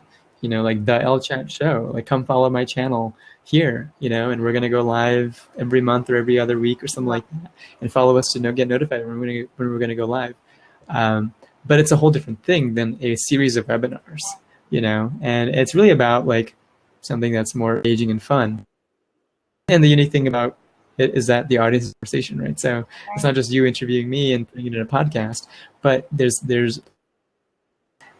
like the Ellechat show, like come follow my channel here, and we're going to go live every month or every other week or something like that, and follow us to get notified when we're going to go live. But it's a whole different thing than a series of webinars, and it's really about like something that's more engaging and fun. And the unique thing about it is that the audience is conversation, right? So it's not just you interviewing me and putting it in a podcast, but there's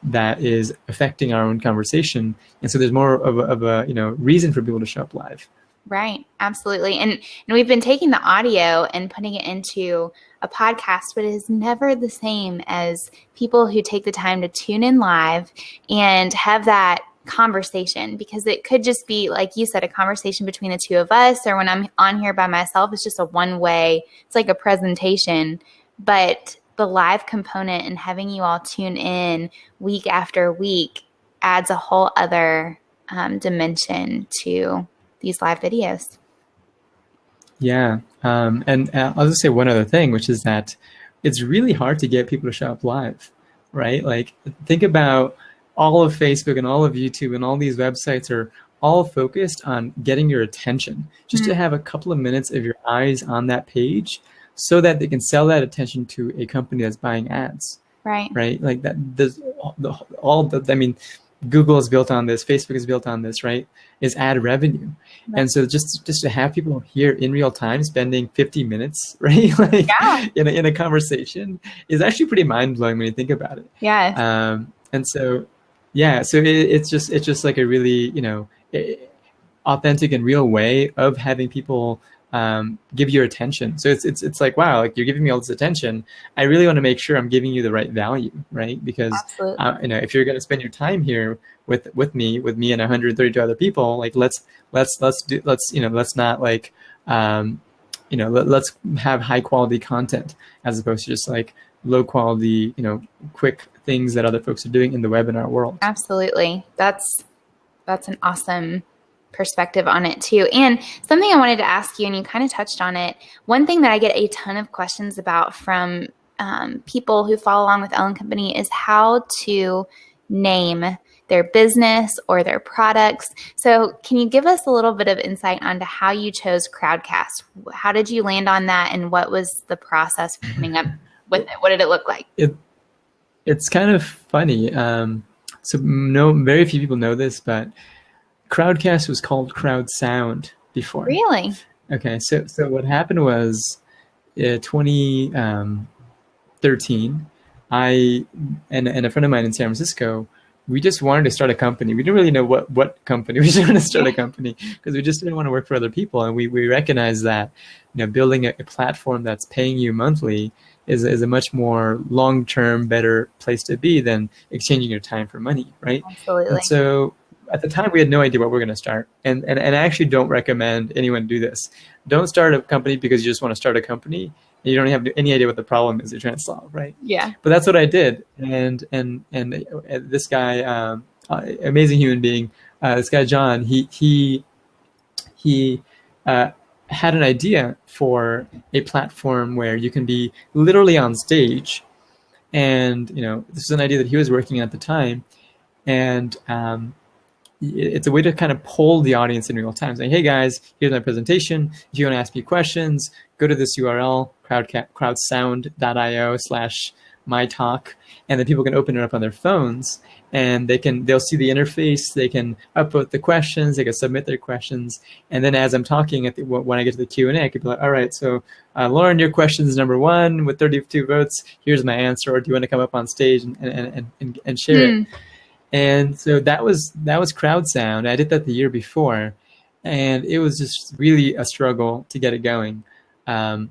that is affecting our own conversation, and so there's more of a reason for people to show up live. Right, absolutely. And we've been taking the audio and putting it into a podcast, but it is never the same as people who take the time to tune in live and have that conversation, because it could just be, like you said, a conversation between the two of us, or when I'm on here by myself, it's just a one-way, it's like a presentation. But the live component and having you all tune in week after week adds a whole other dimension to these live videos. Yeah. And I'll just say one other thing, which is that it's really hard to get people to show up live, right? Like, think about all of Facebook and all of YouTube and all these websites are all focused on getting your attention, just to have a couple of minutes of your eyes on that page so that they can sell that attention to a company that's buying ads. Right. Right. Like that. There's I mean, Google is built on this. Facebook is built on this, right? Is ad revenue. Right. And so just to have people here in real time spending 50 minutes, right? Like in a conversation is actually pretty mind blowing when you think about it. Yeah. And so, so it's just like a really, authentic and real way of having people give your attention. So it's like, wow, like you're giving me all this attention. I really want to make sure I'm giving you the right value, right? Because if you're going to spend your time here with me and 132 other people, like let's not like let's have high quality content as opposed to just like low quality, quick things that other folks are doing in the webinar world. Absolutely. That's an awesome perspective on it too. And something I wanted to ask you, and you kind of touched on it, one thing that I get a ton of questions about from people who follow along with Ellen Company is how to name their business or their products. So can you give us a little bit of insight onto how you chose Crowdcast? How did you land on that, and what was the process for coming up with it? What did it look like? It's kind of funny. So very few people know this, but Crowdcast was called Crowd Sound before. Really? Okay, so what happened was 2013, I and a friend of mine in San Francisco, we just wanted to start a company. We didn't really know what company. We just wanted to start a company because we just didn't want to work for other people. And we recognized that building a platform that's paying you monthly is a much more long-term, better place to be than exchanging your time for money, right? Absolutely. And so at the time, we had no idea what we're going to start. And I actually don't recommend anyone do this. Don't start a company because you just want to start a company and you don't have any idea what the problem is you're trying to solve, right? Yeah. But that's what I did. And this guy, amazing human being, this guy John, he had an idea for a platform where you can be literally on stage. And this is an idea that he was working on at the time, and it's a way to kind of poll the audience in real time, saying, hey guys, here's my presentation. If you want to ask me questions, go to this URL, crowdsound.io/mytalk, and then people can open it up on their phones, and they'll see the interface, they can upvote the questions, they can submit their questions, and then as I'm talking, when I get to the Q&A, I could be like, all right, so Lauren, your question is number 1 with 32 votes, here's my answer, or do you want to come up on stage and share it? And so that was Crowd Sound. I did that the year before, and it was just really a struggle to get it going. The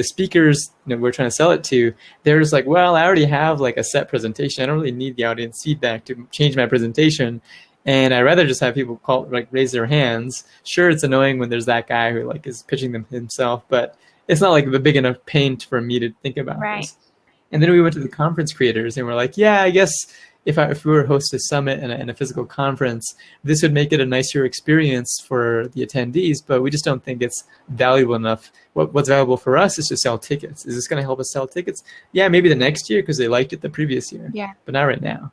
speakers we're trying to sell it to, they're just like, well, I already have like a set presentation. I don't really need the audience feedback to change my presentation, and I'd rather just have people raise their hands. Sure, it's annoying when there's that guy who is pitching them himself, but it's not like a big enough pain for me to think about this. And then we went to the conference creators, and we're like, yeah, I guess if we were to host a summit and a physical conference, this would make it a nicer experience for the attendees, but we just don't think it's valuable enough. What's valuable for us is to sell tickets. Is this going to help us sell tickets? Yeah, maybe the next year because they liked it the previous year, but not right now.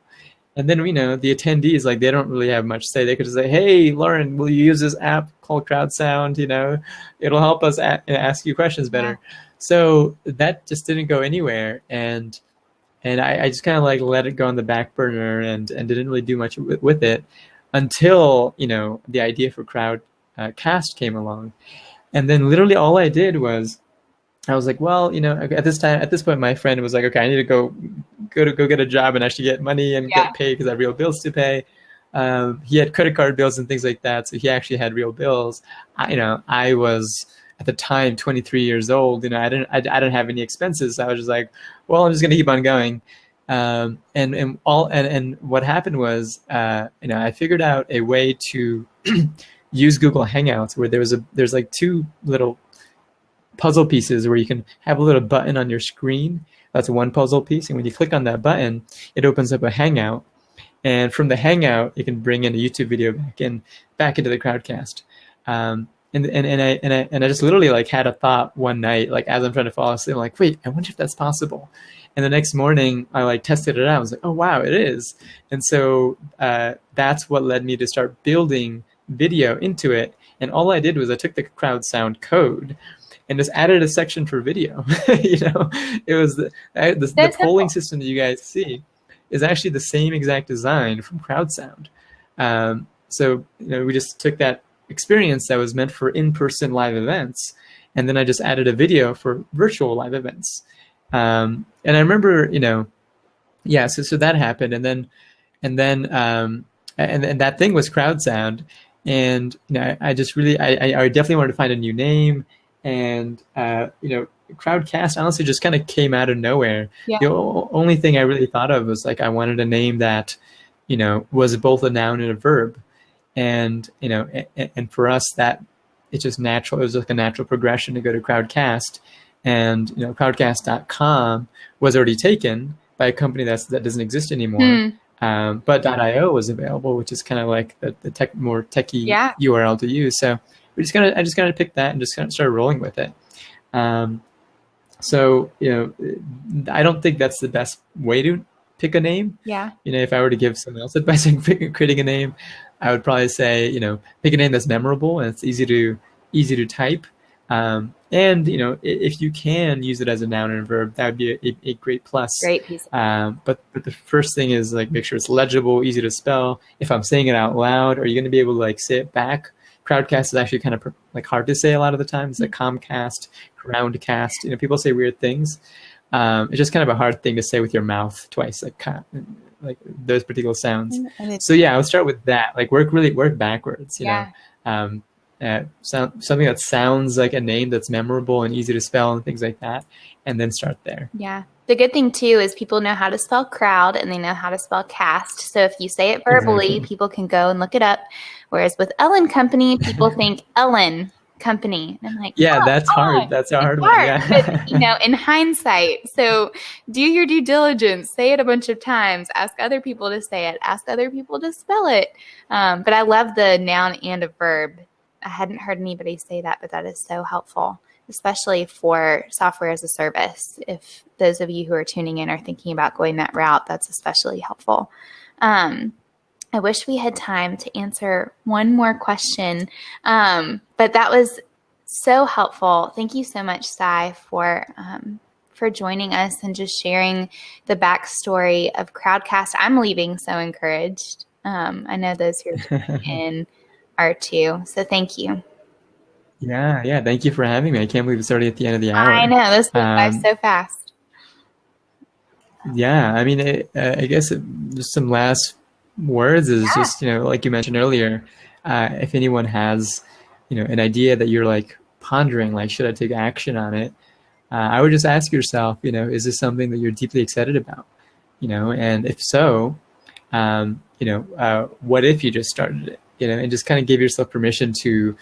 And then, the attendees, like, they don't really have much say. They could just say, hey, Lauren, will you use this app called CrowdSound? It'll help us ask you questions better. Yeah. So that just didn't go anywhere. And I just kind of like let it go on the back burner and didn't really do much with it until, the idea for Crowdcast came along. And then literally all I did was, I was like, well, at this point, my friend was like, okay, I need to go get a job and actually get money and get paid because I have real bills to pay. He had credit card bills and things like that, so he actually had real bills. I was at the time 23 years old. I didn't have any expenses. So I was just like, well, I'm just gonna keep on going. And what happened was, I figured out a way to use Google Hangouts where there's like two little puzzle pieces where you can have a little button on your screen. That's one puzzle piece. And when you click on that button, it opens up a Hangout. And from the Hangout, you can bring in a YouTube video back into the Crowdcast. And I just literally like had a thought one night, like as I'm trying to fall asleep, I'm like, wait, I wonder if that's possible. And the next morning I like tested it out. I was like, oh wow, it is. And so that's what led me to start building video into it. And all I did was I took the CrowdSound code and just added a section for video. It was the polling system that you guys see is actually the same exact design from CrowdSound. So we just took that experience that was meant for in-person live events, and then I just added a video for virtual live events. And I remember, so that happened, and then that thing was CrowdSound, and I just really I definitely wanted to find a new name. And, Crowdcast honestly just kind of came out of nowhere. Yeah. The only thing I really thought of was like, I wanted a name that, was both a noun and a verb. And, and for us that it's just natural. It was like a natural progression to go to Crowdcast, and, crowdcast.com was already taken by a company that doesn't exist anymore. But .io was available, which is kind of like the more techie URL to use. So I just kind of picked that and just kind of started rolling with it. So, I don't think that's the best way to pick a name. Yeah. If I were to give someone else advice on creating a name, I would probably say, pick a name that's memorable and it's easy to type. And, if you can use it as a noun and a verb, that would be a great plus. Great piece. But the first thing is like, make sure it's legible, easy to spell. If I'm saying it out loud, are you going to be able to like say it back? Crowdcast is actually kind of like hard to say a lot of the time. It's like Comcast, Groundcast. People say weird things. It's just kind of a hard thing to say with your mouth twice, like those particular sounds. So yeah, I would start with that. Like work backwards. Something that sounds like a name that's memorable and easy to spell and things like that, and then start there. Yeah. The good thing too is people know how to spell crowd and they know how to spell cast. So if you say it verbally, people can go and look it up. Whereas with Ellen Company, people think Ellen Company. And I'm like, yeah, that's hard. That's a hard one. Yeah. But, in hindsight, so do your due diligence, say it a bunch of times, ask other people to say it, ask other people to spell it. But I love the noun and a verb. I hadn't heard anybody say that, but that is so helpful, especially for software as a service. If those of you who are tuning in are thinking about going that route, that's especially helpful. I wish we had time to answer one more question, but that was so helpful. Thank you so much, Sai, for joining us and just sharing the backstory of Crowdcast. I'm leaving so encouraged. I know those who are tuning in are too. So thank you. Yeah. Thank you for having me. I can't believe it's already at the end of the hour. I know. This went by so fast. Yeah. I mean, I guess just some last words is just, like you mentioned earlier, if anyone has, an idea that you're like pondering, like, should I take action on it? I would just ask yourself, is this something that you're deeply excited about? And if so, what if you just started it? And just kind of give yourself permission to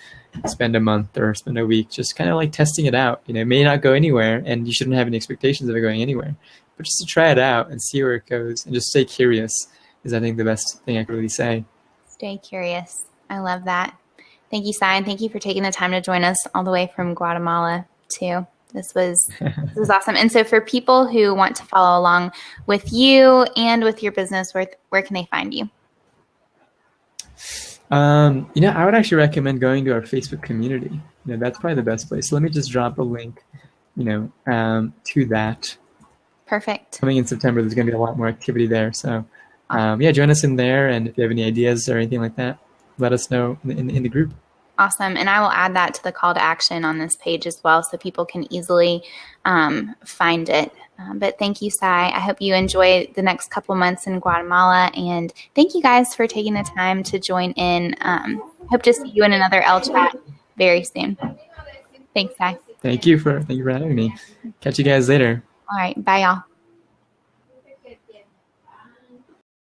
spend a month or spend a week just kind of like testing it out. It may not go anywhere and you shouldn't have any expectations of it going anywhere, but just to try it out and see where it goes and just stay curious is, I think, the best thing I could really say. Stay curious. I love that. Thank you, Sai, and thank you for taking the time to join us all the way from Guatemala too. This was awesome. And so for people who want to follow along with you and with your business, where can they find you? I would actually recommend going to our Facebook community. That's probably the best place. So let me just drop a link, to that. Perfect. Coming in September, there's going to be a lot more activity there. So, join us in there. And if you have any ideas or anything like that, let us know in the group. Awesome. And I will add that to the call to action on this page as well, so people can easily find it. But thank you, Sai. I hope you enjoy the next couple months in Guatemala. And thank you guys for taking the time to join in. Hope to see you in another Ellechat very soon. Thanks, Sai. Thank you for having me. Catch you guys later. All right. Bye, y'all.